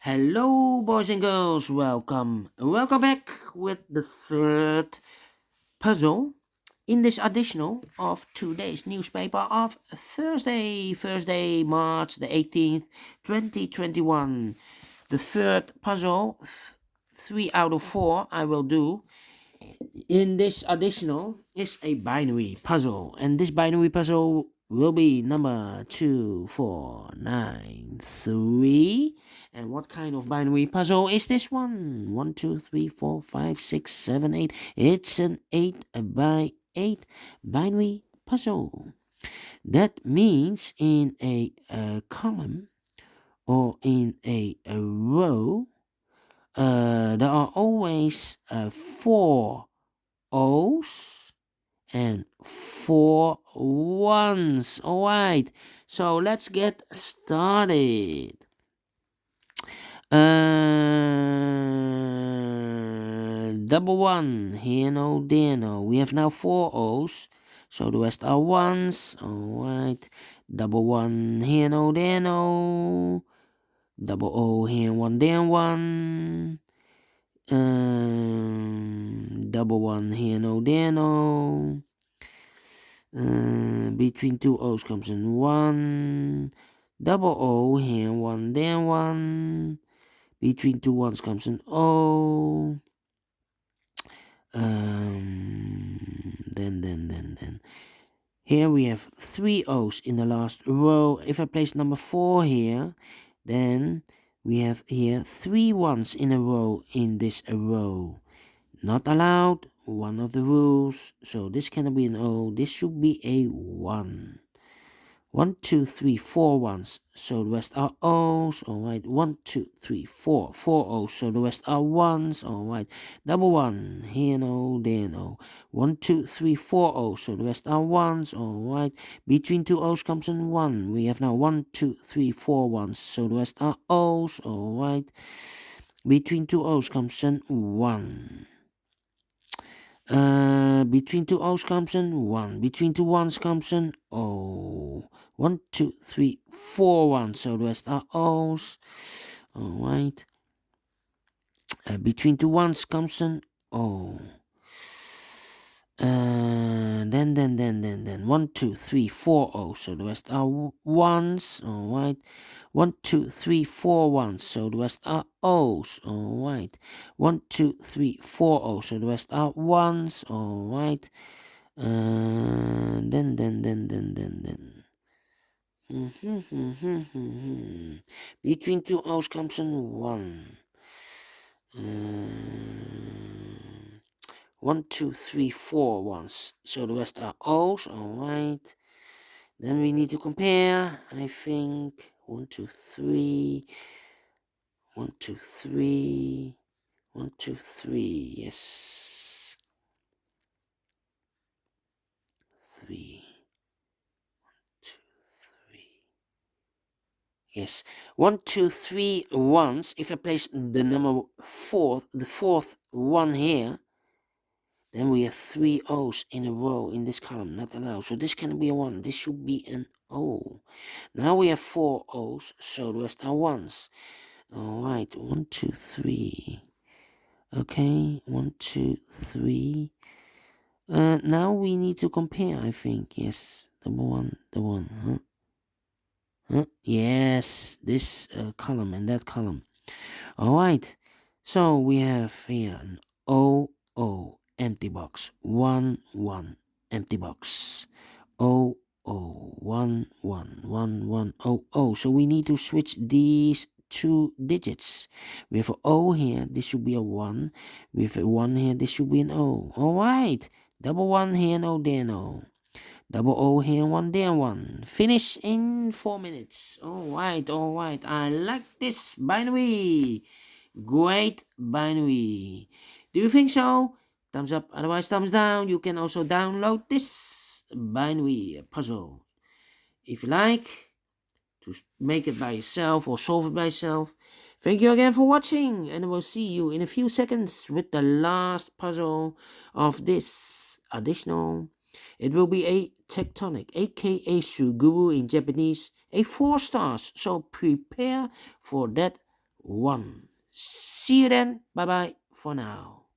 Hello, boys and girls. Welcome back with the third puzzle in this additional of today's newspaper of Thursday, March the 18th, 2021. The third puzzle, 3 out of 4, I will do in this additional is a binary puzzle, and this binary puzzle will be number 2493. And what kind of binary puzzle is this one? 1 2 3 4 5 6 7 8. It's an 8 by 8 binary puzzle. That means in a column or in a row, there are always 4 O's and 4 1s. All right, so let's get started. Double one, here no, there no. We have now 4 O's, so the rest are 1s. All right, double one, here no, there no. Double O, here one, there one. Double one, here no, there no. Between 2 O's comes in 1. Double O, here 1, there 1. Between 2 1s comes an O. Then. Here we have 3 O's in the last row. If I place number 4 here, then we have here 3 1s in a row in this row. Not allowed, one of the rules. So this cannot be an O. This should be a 1. 1 2 3 4 1s, so the rest are O's. All right, 1 2 3 4 O's, so the rest are 1s. All right, double one, here no, there no. 1 2 3 4 O's, so the rest are 1s. All right, between 2 O's comes in 1. We have now 1 2 3 4 1s, so the rest are O's. All right, between 2 O's comes in 1. Between 2 O's comes in 1. Between 2 1s comes in O. 1 2 3 4 1. So the rest are O's. All right. Between 2 1s comes in O. Then 1 2 3 4 O's. So the rest are 1s. All right. 1 2 3 4 1s. So the rest are O's. All right. 1 2 3 4 O's. So the rest are 1s. All right. Then. Between 2 O's comes in 1. 1 2 3 4 1s. So the rest are O's. All right. Then we need to compare. I think 1 2 3. 1 2 3. 1 2 3. Yes. 3. 2 3. Yes. 1 2 3 1s. If I place the number 4, the fourth one here, then we have 3 O's in a row in this column, not allowed. So this can be a 1. This should be an O. Now we have 4 O's, so the rest are 1s. All right, 1 2 3. Okay, 1 2 3. Now we need to compare, I think. Yes, the 1, huh? Yes, this column and that column. All right, so we have here an O, O, empty box, 1 1, empty box, O, O, 1 1 1 1 O, O. So we need to switch these 2 digits. We have an O here, this should be a 1. We have a 1 here, this should be an O. All right, double 1 here, no, there, no. Double O here, 1 there, 1. Finish in 4 minutes. All right. I like this binary. Great binary. Do you think so? Thumbs up, otherwise thumbs down. You can also download this binary puzzle if you like to make it by yourself or solve it by yourself. Thank you again for watching, and I will see you in a few seconds with the last puzzle of this additional. It will be a tectonic, aka Suguru in Japanese, a 4 stars. So prepare for that 1. See you then. Bye bye for now.